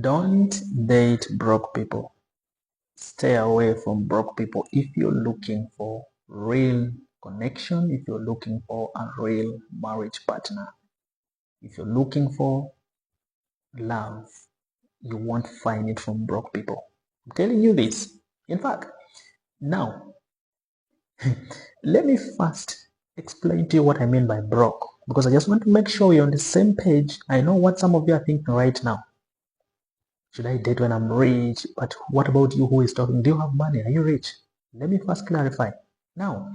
Don't date broke people. Stay away from broke people if you're looking for real connection, if you're looking for a real marriage partner. If you're looking for love, you won't find it from broke people. I'm telling you this. In fact, now, let me first explain to you what I mean by broke, because I just want to make sure we're on the same page. I know what some of you are thinking right now. Should I date when I'm rich? But what about you who is talking? Do you have money? Are you rich? Let me first clarify. Now,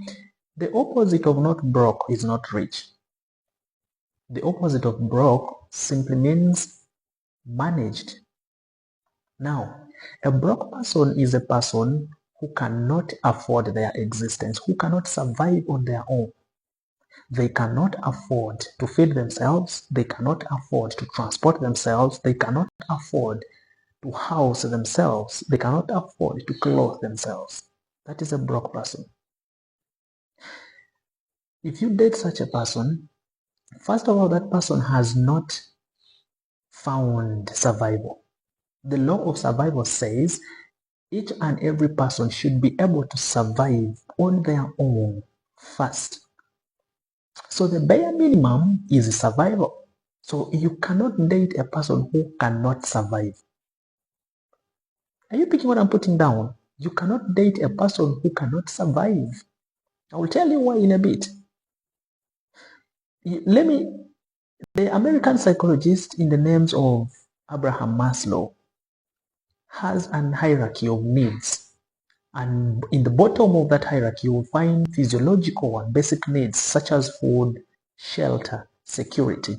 the opposite of not broke is not rich. The opposite of broke simply means managed. Now, a broke person is a person who cannot afford their existence, who cannot survive on their own. They cannot afford to feed themselves. They cannot afford to transport themselves. They cannot afford to house themselves. They cannot afford to clothe themselves. That is a broke person. If you date such a person, first of all, that person has not found survival. The law of survival says each and every person should be able to survive on their own first. So the bare minimum is survival. So you cannot date a person who cannot survive. Are you picking what I'm putting down? You cannot date a person who cannot survive. I will tell you why in a bit. The American psychologist in the names of Abraham Maslow has an hierarchy of needs. And in the bottom of that hierarchy, you will find physiological and basic needs such as food, shelter, security.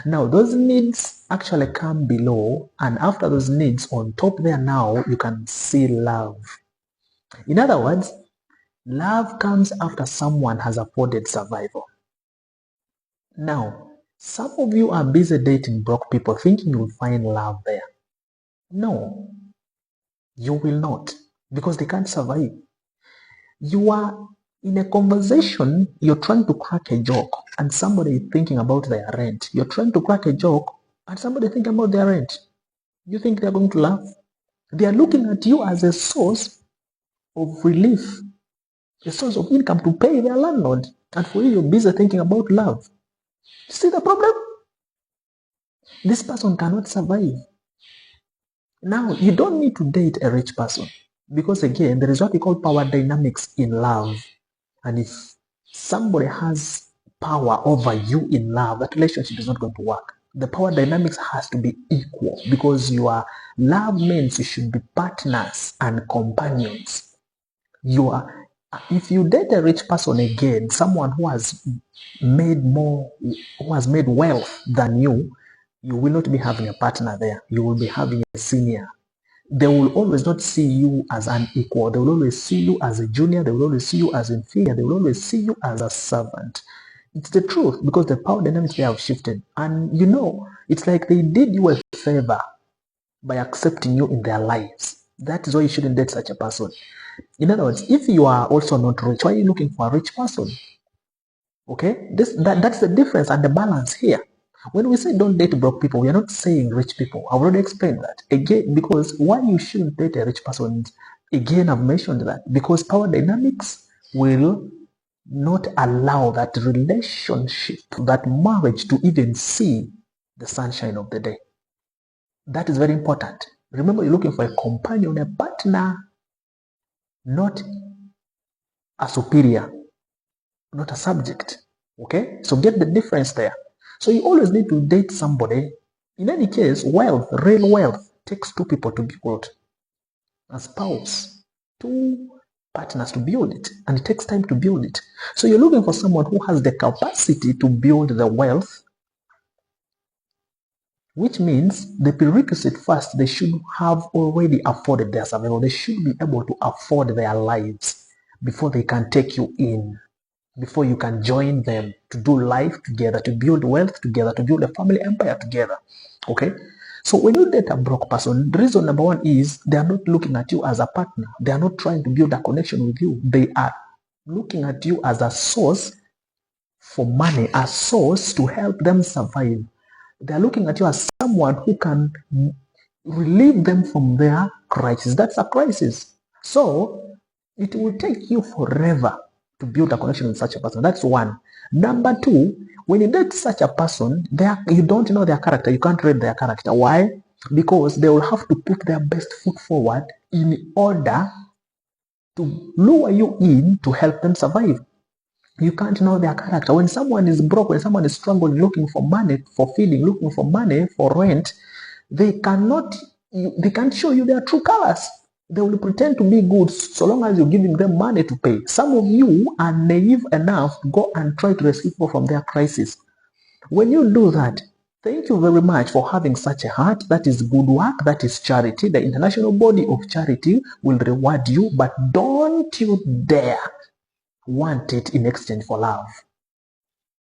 Now, those needs actually come below, and after those needs, on top there now, you can see love. In other words, love comes after someone has afforded survival. Now, some of you are busy dating broke people thinking you will find love there. No, you will not, because they can't survive. You are in a conversation, you're trying to crack a joke, and somebody is thinking about their rent. You're trying to crack a joke, and somebody thinking about their rent. You think they're going to laugh? They are looking at you as a source of relief, a source of income to pay their landlord. And for you, you're busy thinking about love. See the problem? This person cannot survive. Now, you don't need to date a rich person, because again, there is what we call power dynamics in love. And if somebody has power over you in love, that relationship is not going to work. The power dynamics has to be equal, because love means you should be partners and companions. If you date a rich person, again, someone who has made wealth than you will not be having a partner there. You will be having a senior. They will always not see you as an equal. They will always see you as a junior. They will always see you as inferior. They will always see you as a servant. It's the truth, because the power dynamics they have shifted. And it's like they did you a favor by accepting you in their lives. That is why you shouldn't date such a person. In other words, if you are also not rich, why are you looking for a rich person? Okay, that's the difference and the balance here. When we say don't date broke people, we are not saying rich people. I've already explained that. Again, because why you shouldn't date a rich person, again, I've mentioned that. Because power dynamics will not allow that relationship, that marriage to even see the sunshine of the day. That is very important. Remember, you're looking for a companion, a partner, not a superior, not a subject. Okay? So get the difference there. So you always need to date somebody. In any case, real wealth, takes two people to build. A spouse, two partners to build it. And it takes time to build it. So you're looking for someone who has the capacity to build the wealth, which means the prerequisite first, they should have already afforded their survival. They should be able to afford their lives before they can take you in, before you can join them to do life together, to build wealth together, to build a family empire together. Okay? So when you date a broke person, the reason number one is they are not looking at you as a partner. They are not trying to build a connection with you. They are looking at you as a source for money, a source to help them survive. They are looking at you as someone who can relieve them from their crisis. That's a crisis. So it will take you forever to build a connection with such a person. That's one. Number two, when you date such a person, you don't know their character. You can't read their character. Why? Because they will have to put their best foot forward in order to lure you in to help them survive. You can't know their character. When someone is broke, when someone is struggling, looking for money for feeding, looking for money for rent, they can't show you their true colors. They will pretend to be good so long as you're giving them money to pay. Some of you are naive enough to go and try to rescue people from their crisis. When you do that, thank you very much for having such a heart. That is good work. That is charity. The international body of charity will reward you, but don't you dare want it in exchange for love,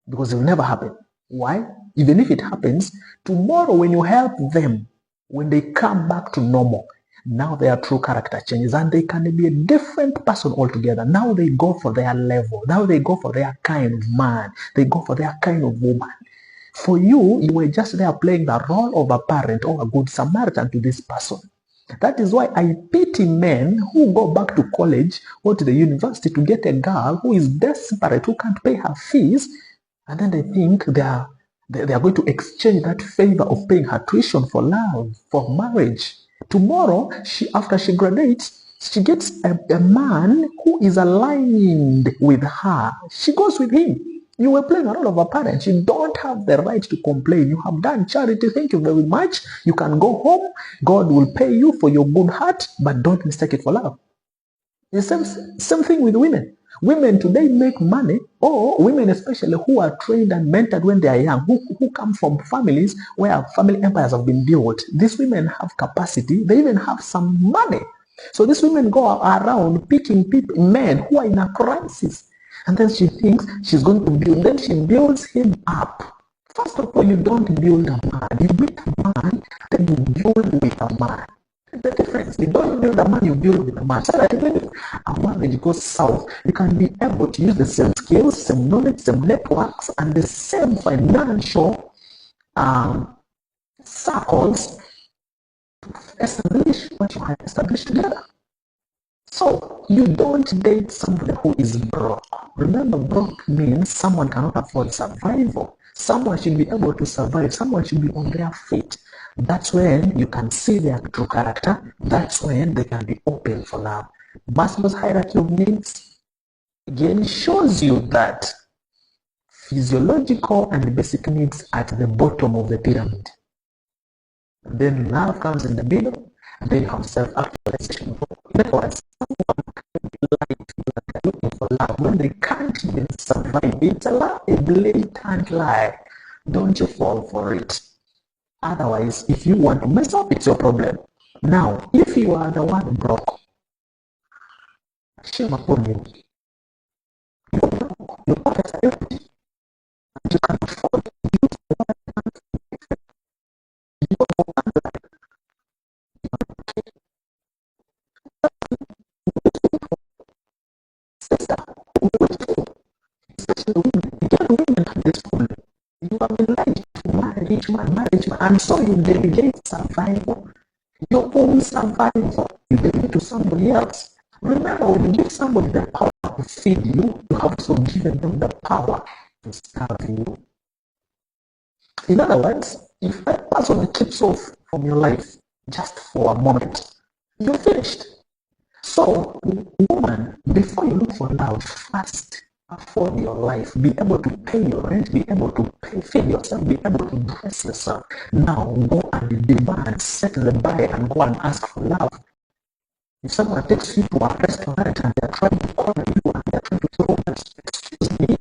because it will never happen. Why? Even if it happens, tomorrow when you help them, when they come back to normal, now their true character changes and they can be a different person altogether. Now they go for their level. Now they go for their kind of man. They go for their kind of woman. For you, you were just there playing the role of a parent or a good Samaritan to this person. That is why I pity men who go back to college or to the university to get a girl who is desperate, who can't pay her fees, and then they think they are going to exchange that favor of paying her tuition for love, for marriage. Tomorrow, after she graduates, she gets a man who is aligned with her. She goes with him. You were playing a role of a parent. You don't have the right to complain. You have done charity. Thank you very much. You can go home. God will pay you for your good heart, but don't mistake it for love. The same thing with women. Women today make money, or women especially who are trained and mentored when they are young, who come from families where family empires have been built. These women have capacity. They even have some money. So these women go around picking men who are in a crisis. And then she thinks she's going to build. Then she builds him up. First of all, you don't build a man. You meet a man, then you build with a man. The difference. You don't build a man, you build with a man. So that when a marriage goes south, you can be able to use the same skills, same knowledge, same networks, and the same financial circles to establish what you have established together. So you don't date somebody who is broke. Remember, broke means someone cannot afford survival. Someone should be able to survive. Someone should be on their feet. That's when you can see their true character. That's when they can be open for love. Maslow's hierarchy of needs again shows you that physiological and basic needs are at the bottom of the pyramid. Then love comes in the middle, and then you have self-actualization. In other words, someone can be like looking for love when they can't even survive. It's a blatant lie. Don't you fall for it. Otherwise, if you want to mess up, it's your problem. Now, if you are the one broke, shame upon you. You're broke. Your pockets are empty. And you can afford to use the one. You don't want to like. Especially women. Again, women have this problem. You have been lied to marriage man, and so you delegate survival, your own survival, you delegate to somebody else. Remember, when you give somebody the power to feed you, you have also given them the power to serve you. In other words, if that person keeps off from your life just for a moment, you're finished. So, woman, before you look for love, first afford your life, be able to pay your rent, be able to feed yourself, be able to dress yourself. Now go and demand, set the bar and go and ask for love. If someone takes you to a restaurant and they're trying to corner you and they're trying to throw us, excuse me,